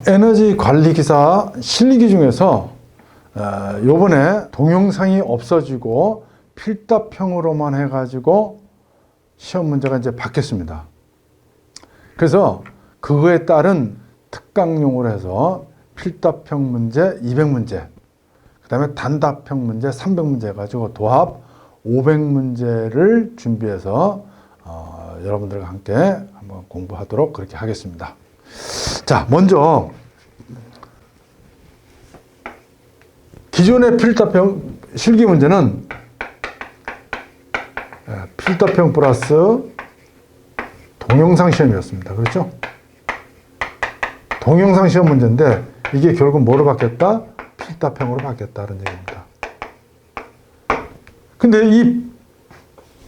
에너지 관리 기사 실기 중에서 요번에 동영상이 없어지고 필답형으로만 해가지고 시험 문제가 이제 바뀌었습니다. 그래서 그거에 따른 특강용으로 해서 필답형 문제 200문제, 그 다음에 단답형 문제 300문제 해가지고 도합 500문제를 준비해서 여러분들과 함께 한번 공부하도록 그렇게 하겠습니다. 자, 먼저 기존의 필답형 실기 문제는 필답형 플러스 동영상 시험이었습니다. 그렇죠? 동영상 시험 문제인데 이게 결국 뭐로 바뀌었다? 필답형으로 바뀌었다는 얘기입니다. 근데 이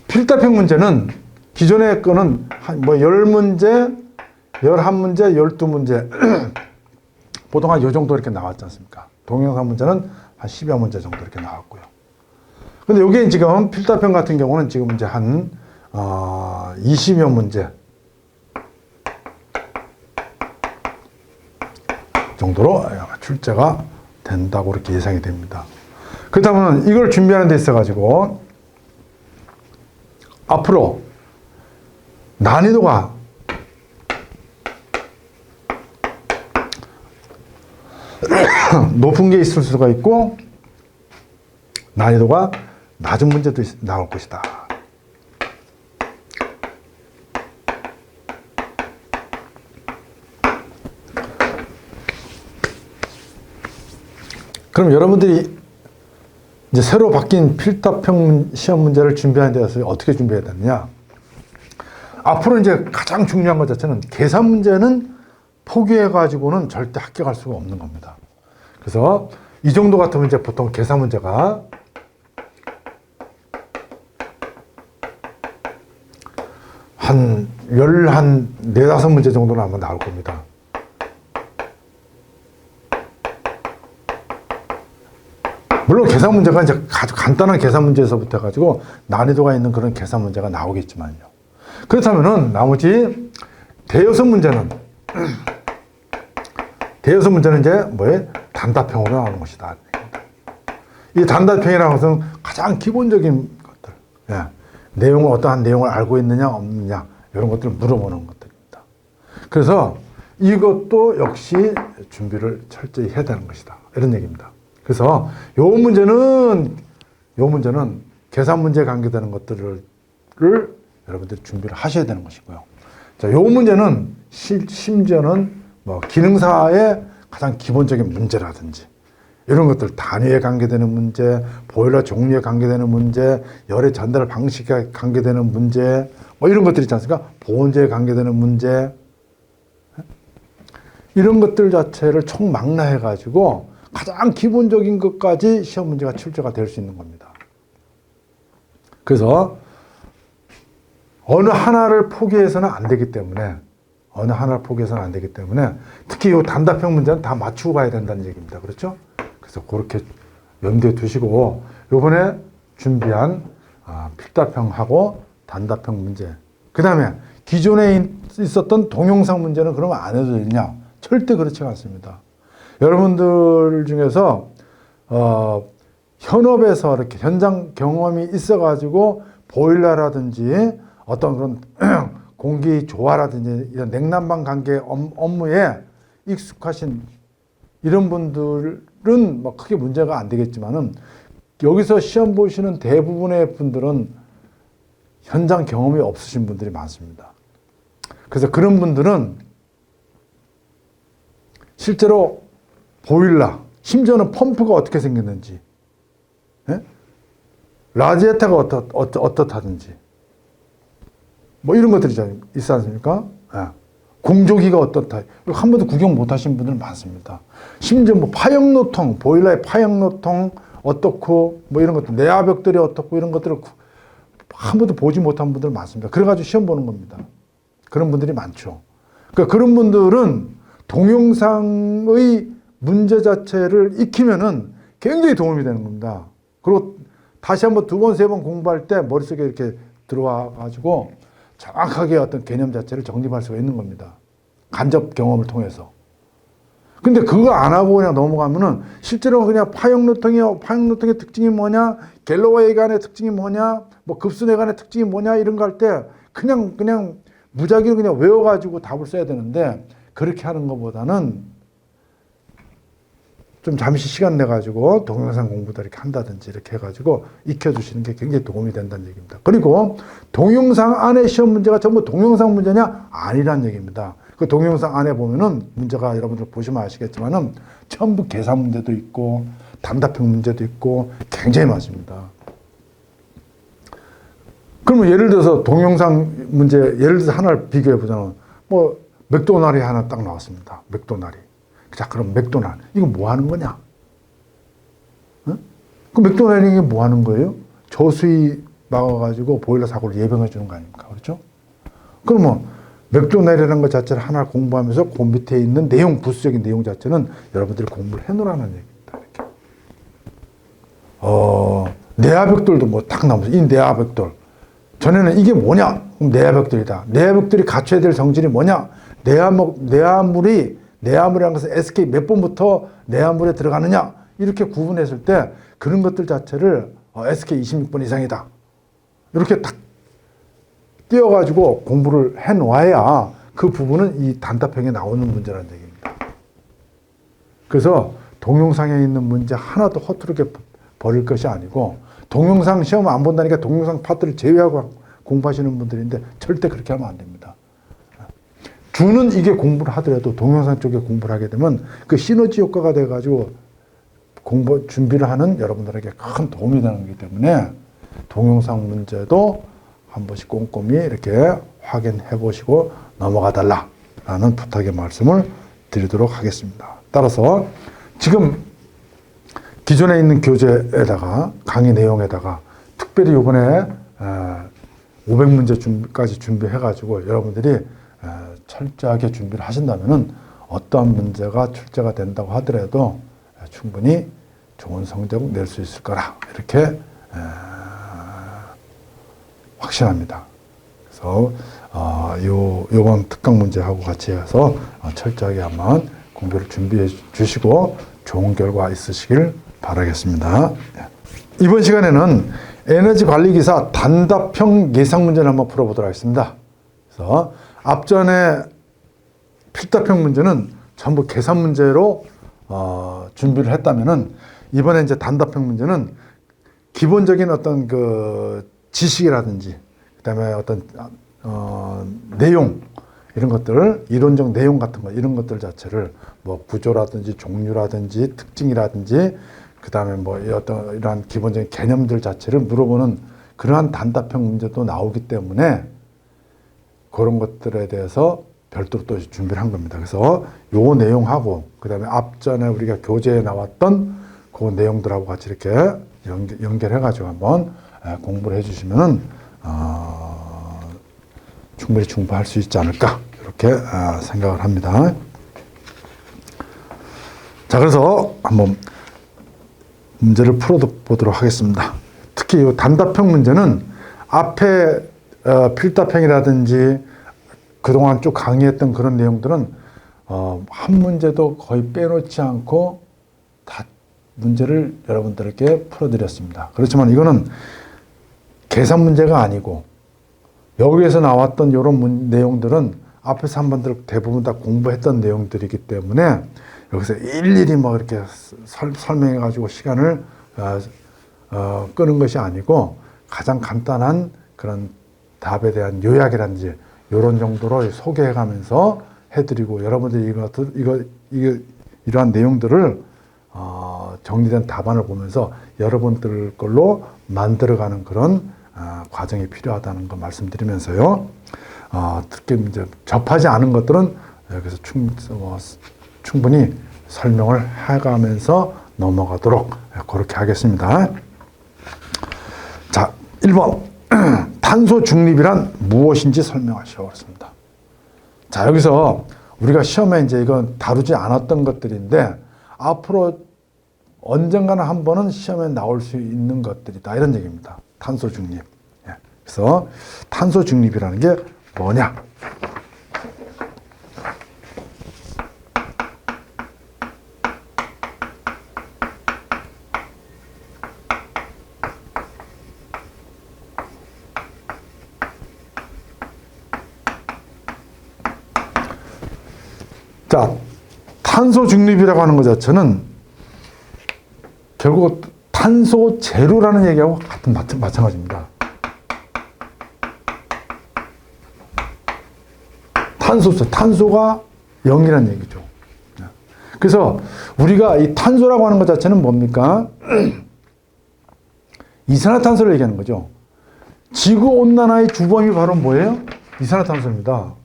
필답형 문제는 기존의 거는 뭐 10문제, 11문제, 12문제 보통 한 요 정도 이렇게 나왔지 않습니까? 동영상 문제는 한 10여 문제 정도 이렇게 나왔고요. 근데 여기 지금 필답형 같은 경우는 지금 이제 한 20여 문제 정도로 출제가 된다고 이렇게 예상이 됩니다. 그렇다면 이걸 준비하는 데 있어 가지고 앞으로 난이도가 높은 게 있을 수가 있고 난이도가 낮은 문제도 나올 것이다. 그럼 여러분들이 이제 새로 바뀐 필답형 시험 문제를 준비하는 데 있어서 어떻게 준비해야 되느냐? 앞으로 이제 가장 중요한 것 자체는 계산 문제는 포기해가지고는 절대 합격할 수가 없는 겁니다. 그래서 이 정도 같으면 이제 보통 계산 문제가 한 4-5문제 정도는 아마 나올 겁니다. 물론 계산 문제가 이제 아주 간단한 계산 문제에서부터 해가지고 난이도가 있는 그런 계산 문제가 나오겠지만요. 그렇다면은 나머지 대여섯 문제는 이제 뭐에 단답형으로 나오는 것이다. 이 단답형이라는 것은 가장 기본적인 것들, 내용을 어떠한 내용을 알고 있느냐 없느냐 이런 것들을 물어보는 것들입니다. 그래서 이것도 역시 준비를 철저히 해야 되는 것이다. 이런 얘기입니다. 그래서 요 문제는 계산 문제에 관계되는 것들을 여러분들이 준비를 하셔야 되는 것이고요. 자, 요 문제는 심지어는 뭐 기능사의 가장 기본적인 문제라든지 이런 것들 단위에 관계되는 문제, 보일러 종류에 관계되는 문제, 열의 전달 방식에 관계되는 문제, 뭐 이런 것들 있지 않습니까? 보온제에 관계되는 문제, 이런 것들 자체를 총망라해 가지고 가장 기본적인 것까지 시험 문제가 출제가 될 수 있는 겁니다. 그래서 어느 하나를 포기해서는 안 되기 때문에 특히 이 단답형 문제는 다 맞추고 가야 된다는 얘기입니다. 그렇죠? 그래서 그렇게 염두에 두시고 이번에 준비한 필답형하고 단답형 문제, 그 다음에 기존에 있었던 동영상 문제는 그러면 안 해도 되냐? 절대 그렇지 않습니다. 여러분들 중에서 현업에서 이렇게 현장 경험이 있어가지고 보일러라든지 어떤 그런 공기 조화라든지 이런 냉난방 관계 업무에 익숙하신 이런 분들은 뭐 크게 문제가 안 되겠지만은 여기서 시험 보시는 대부분의 분들은 현장 경험이 없으신 분들이 많습니다. 그래서 그런 분들은 실제로 보일러, 심지어는 펌프가 어떻게 생겼는지, 라지에타가 어떻다든지, 뭐 이런 것들이 있지 않습니까? 공조기가 어떻다. 한 번도 구경 못 하신 분들 많습니다. 심지어 뭐 파형노통, 보일러의 파형노통 어떻고, 뭐 이런 것들, 내화벽들이 어떻고 이런 것들을 한 번도 보지 못한 분들 많습니다. 그래가지고 시험 보는 겁니다. 그런 분들이 많죠. 그러니까 그런 분들은 동영상의 문제 자체를 익히면은 굉장히 도움이 되는 겁니다. 그리고 다시 한번 2번, 3번 공부할 때 머릿속에 이렇게 들어와 가지고 정확하게 어떤 개념 자체를 정립할 수가 있는 겁니다. 간접 경험을 통해서. 근데 그거 안 하고 그냥 넘어가면은 실제로 그냥 파형노통의 특징이 뭐냐, 갤로웨이간의 특징이 뭐냐, 뭐 급수내간의 특징이 뭐냐 이런 거 할 때 그냥 무작위로 그냥 외워가지고 답을 써야 되는데 그렇게 하는 것보다는 좀 잠시 시간 내가지고 동영상 공부도 이렇게 한다든지 이렇게 해가지고 익혀주시는 게 굉장히 도움이 된다는 얘기입니다. 그리고 동영상 안에 시험 문제가 전부 동영상 문제냐? 아니란 얘기입니다. 그 동영상 안에 보면은 문제가 여러분들 보시면 아시겠지만은 전부 계산 문제도 있고 단답형 문제도 있고 굉장히 많습니다. 그러면 예를 들어서 동영상 문제 예를 들어서 하나를 비교해 보자면 뭐 맥도날이 하나 딱 나왔습니다. 맥도날이. 자, 그럼 맥도날 이거 뭐 하는 거냐? 어? 그 맥도날이 이게 뭐 하는 거예요? 저수위 막아가지고 보일러 사고를 예방해 주는 거 아닙니까? 그렇죠? 그러면 맥도날이라는 것 자체를 하나 공부하면서 그 밑에 있는 내용, 부수적인 내용 자체는 여러분들이 공부를 해놓으라는 얘기입니다. 이렇게. 내화벽돌도 뭐 딱 나오면서 이 내화벽돌. 전에는 이게 뭐냐? 그럼 내화벽돌이다. 내화벽돌이 갖춰야 될 성질이 뭐냐? 내화물이라는 것은 SK 몇 번부터 내화물에 들어가느냐? 이렇게 구분했을 때 그런 것들 자체를 SK 26번 이상이다. 이렇게 딱 띄어가지고 공부를 해놓아야 그 부분은 이 단답형에 나오는 문제라는 얘기입니다. 그래서 동영상에 있는 문제 하나도 허투루게 버릴 것이 아니고 동영상 시험 안 본다니까 동영상 파트를 제외하고 공부하시는 분들인데 절대 그렇게 하면 안 됩니다. 주는 이게 공부를 하더라도 동영상 쪽에 공부를 하게 되면 그 시너지 효과가 돼가지고 공부 준비를 하는 여러분들에게 큰 도움이 되는 거기 때문에 동영상 문제도 한 번씩 꼼꼼히 이렇게 확인해 보시고 넘어가 달라라는 부탁의 말씀을 드리도록 하겠습니다. 따라서 지금 기존에 있는 교재에다가 강의 내용에다가 특별히 이번에 500문제까지 준비해 가지고 여러분들이 철저하게 준비를 하신다면은 어떠한 문제가 출제가 된다고 하더라도 충분히 좋은 성적 낼 수 있을 거라 이렇게 확신합니다. 그래서 요번 특강 문제하고 같이 해서 철저하게 한번 공부를 준비해 주시고 좋은 결과 있으시길 바라겠습니다. 이번 시간에는 에너지 관리 기사 단답형 예상 문제를 한번 풀어보도록 하겠습니다. 그래서 앞전에 필답형 문제는 전부 계산 문제로 준비를 했다면은 이번에 이제 단답형 문제는 기본적인 어떤 그 지식이라든지 그다음에 어떤 내용 이런 것들을 이론적 내용 같은 거 이런 것들 자체를 뭐 구조라든지 종류라든지 특징이라든지 그다음에 뭐 어떤 이러한 기본적인 개념들 자체를 물어보는 그러한 단답형 문제도 나오기 때문에 그런 것들에 대해서 별도로 또 준비를 한 겁니다. 그래서 요 내용하고 그다음에 앞전에 우리가 교재에 나왔던 그 내용들하고 같이 이렇게 연결해 가지고 한번 공부를 해주시면은 충분히 충분할 수 있지 않을까 이렇게 생각을 합니다. 자, 그래서 한번 문제를 풀어보도록 하겠습니다. 특히 이 단답형 문제는 앞에 필답형이라든지 그동안 쭉 강의했던 그런 내용들은 한 문제도 거의 빼놓지 않고 다 문제를 여러분들에게 풀어드렸습니다. 그렇지만 이거는 계산 문제가 아니고 여기에서 나왔던 이런 내용들은 앞에서 한 번들 대부분 다 공부했던 내용들이기 때문에 여기서 일일이 뭐 이렇게 설명해 가지고 시간을 끄는 것이 아니고 가장 간단한 그런 답에 대한 요약이라든지 이런 정도로 소개해 가면서 해드리고 여러분들이 이러한 내용들을 정리된 답안을 보면서 여러분들 걸로 만들어가는 그런 과정이 필요하다는 거 말씀드리면서요. 특히 이제 접하지 않은 것들은 여기서 충분히 설명을 해가면서 넘어가도록 그렇게 하겠습니다. 자, 1번 탄소 중립이란 무엇인지 설명하시오. 그렇습니다. 자, 여기서 우리가 시험에 이제 이건 다루지 않았던 것들인데 앞으로 언젠가는 한 번은 시험에 나올 수 있는 것들이다 이런 얘기입니다. 탄소 중립. 그래서 탄소 중립이라는 게 뭐냐? 자, 탄소 중립이라고 하는 것 자체는 결국 탄소 제로라는 얘기하고 마찬가지입니다. 탄소가 0이라는 얘기죠. 그래서 우리가 이 탄소라고 하는 것 자체는 뭡니까? 이산화탄소를 얘기하는 거죠. 지구온난화의 주범이 바로 뭐예요? 이산화탄소입니다.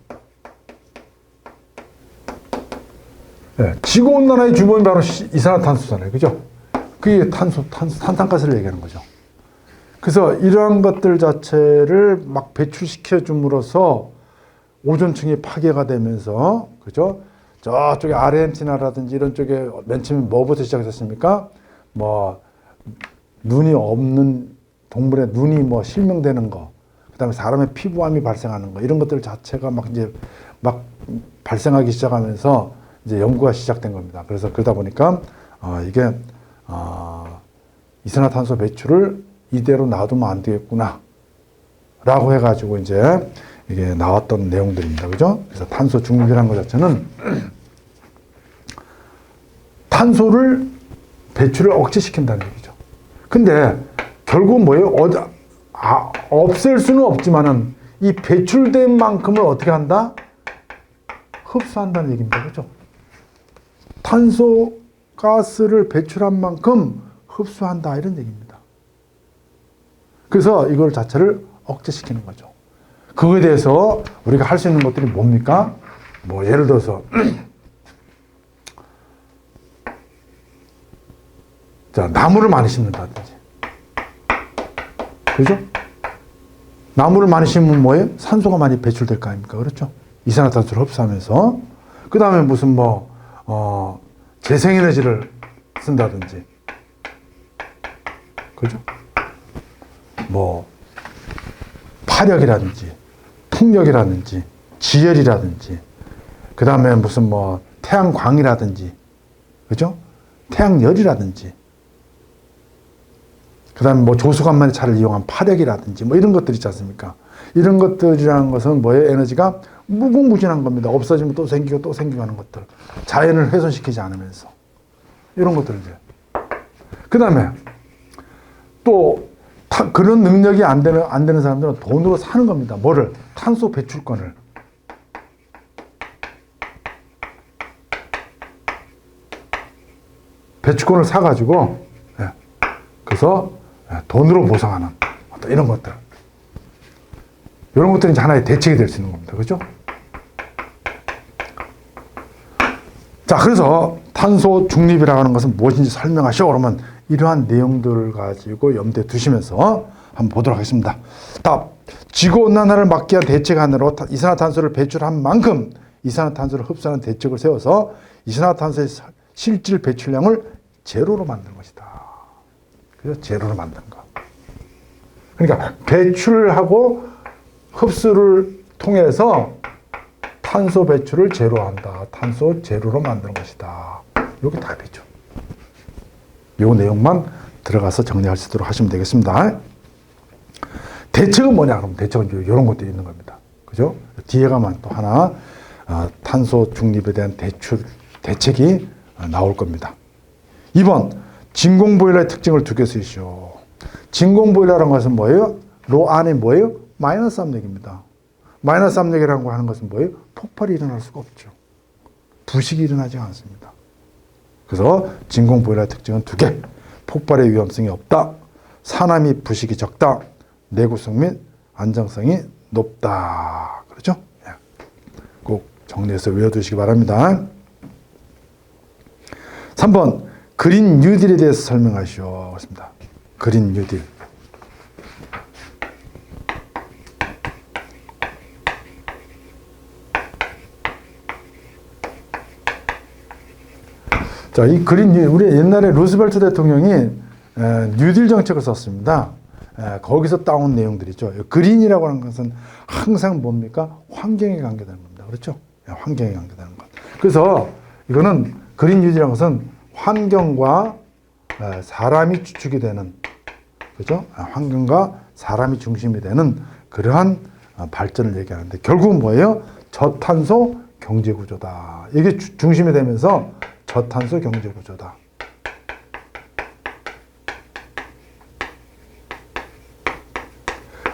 네, 지구온난화의 주범이 바로 이산화탄소잖아요. 그죠? 그게 탄산가스를 얘기하는 거죠. 그래서 이러한 것들 자체를 막 배출시켜 줌으로써 오존층이 파괴가 되면서, 그죠? 저쪽에 아르헨티나라든지 이런 쪽에 맨 처음에 뭐부터 시작했습니까? 뭐, 눈이 없는 동물의 눈이 뭐 실명되는 거, 그 다음에 사람의 피부암이 발생하는 거, 이런 것들 자체가 막 이제 막 발생하기 시작하면서 이제 연구가 시작된 겁니다. 그래서 그러다 보니까, 이게, 이산화탄소 배출을 이대로 놔두면 안 되겠구나. 라고 해가지고 이제 이게 나왔던 내용들입니다. 그죠? 그래서 탄소 중립이라는 것 자체는 탄소를 배출을 억제시킨다는 얘기죠. 근데 결국 뭐예요? 없앨 수는 없지만은 이 배출된 만큼을 어떻게 한다? 흡수한다는 얘기입니다. 그죠? 탄소 가스를 배출한 만큼 흡수한다 이런 얘기입니다. 그래서 이걸 자체를 억제시키는 거죠. 그거에 대해서 우리가 할 수 있는 것들이 뭡니까? 뭐 예를 들어서 자, 나무를 많이 심는다든지, 그죠? 나무를 많이 심으면 뭐예요? 산소가 많이 배출될 거 아닙니까? 그렇죠? 이산화탄소를 흡수하면서. 그 다음에 무슨 재생에너지를 쓴다든지, 그죠? 파력이라든지, 풍력이라든지, 지열이라든지, 그 다음에 무슨 태양광이라든지, 그죠? 태양열이라든지, 그 다음에 조수간만의 차를 이용한 파력이라든지, 이런 것들 있지 않습니까? 이런 것들이라는 것은 뭐예요? 에너지가 무궁무진한 겁니다. 없어지면 또 생기고 또 생기고 하는 것들. 자연을 훼손시키지 않으면서. 이런 것들이죠. 그 다음에 또 그런 능력이 안 되는 사람들은 돈으로 사는 겁니다. 뭐를? 탄소 배출권을. 배출권을 사가지고, 그래서 돈으로 보상하는 어떤 이런 것들. 이런 것들이 이제 하나의 대책이 될 수 있는 겁니다. 그죠? 자, 그래서 탄소 중립이라고 하는 것은 무엇인지 설명하시오. 그러면 이러한 내용들을 가지고 염두에 두시면서 한번 보도록 하겠습니다. 답. 지구온난화를 막기 위한 대책안으로 이산화탄소를 배출한 만큼 이산화탄소를 흡수하는 대책을 세워서 이산화탄소의 실질 배출량을 제로로 만드는 것이다. 그래서 제로로 만드는 거. 그러니까 배출하고 흡수를 통해서 탄소 배출을 제로한다. 탄소 제로로 만드는 것이다. 이게 답이죠. 이 내용만 들어가서 정리할 수 있도록 하시면 되겠습니다. 대책은 뭐냐? 그럼 대책은 이런 것들이 있는 겁니다. 그죠? 뒤에 가면 또 하나 탄소 중립에 대한 대책이 나올 겁니다. 2번, 진공보일러의 특징을 두 개 쓰시오. 진공보일러라는 것은 뭐예요? 로 안에 뭐예요? 마이너스 압력입니다. 마이너스 압력이라고 하는 것은 뭐예요? 폭발이 일어날 수가 없죠. 부식이 일어나지 않습니다. 그래서 진공보일러의 특징은 두 개. 폭발의 위험성이 없다. 산화 및 부식이 적다. 내구성 및 안정성이 높다. 그렇죠? 꼭 정리해서 외워두시기 바랍니다. 3번, 그린 뉴딜에 대해서 설명하시오. 그렇습니다. 그린 뉴딜. 자, 이 그린 뉴딜, 우리 옛날에 루스벨트 대통령이 뉴딜 정책을 썼습니다. 거기서 따온 내용들이죠. 그린이라고 하는 것은 항상 뭡니까? 환경에 관계되는 겁니다. 그렇죠? 환경에 관계되는 것. 그래서 이거는 그린 뉴딜이라는 것은 환경과 사람이 주축이 되는, 그죠? 환경과 사람이 중심이 되는 그러한 발전을 얘기하는데 결국은 뭐예요? 저탄소 경제 구조다. 이게 중심이 되면서 저탄소 경제 구조다.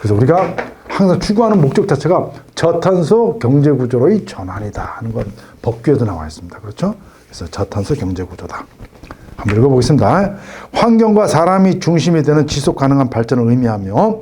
그래서 우리가 항상 추구하는 목적 자체가 저탄소 경제 구조로의 전환이다 하는 건 법규에도 나와 있습니다. 그렇죠? 그래서 저탄소 경제 구조다. 한번 읽어보겠습니다. 환경과 사람이 중심이 되는 지속 가능한 발전을 의미하며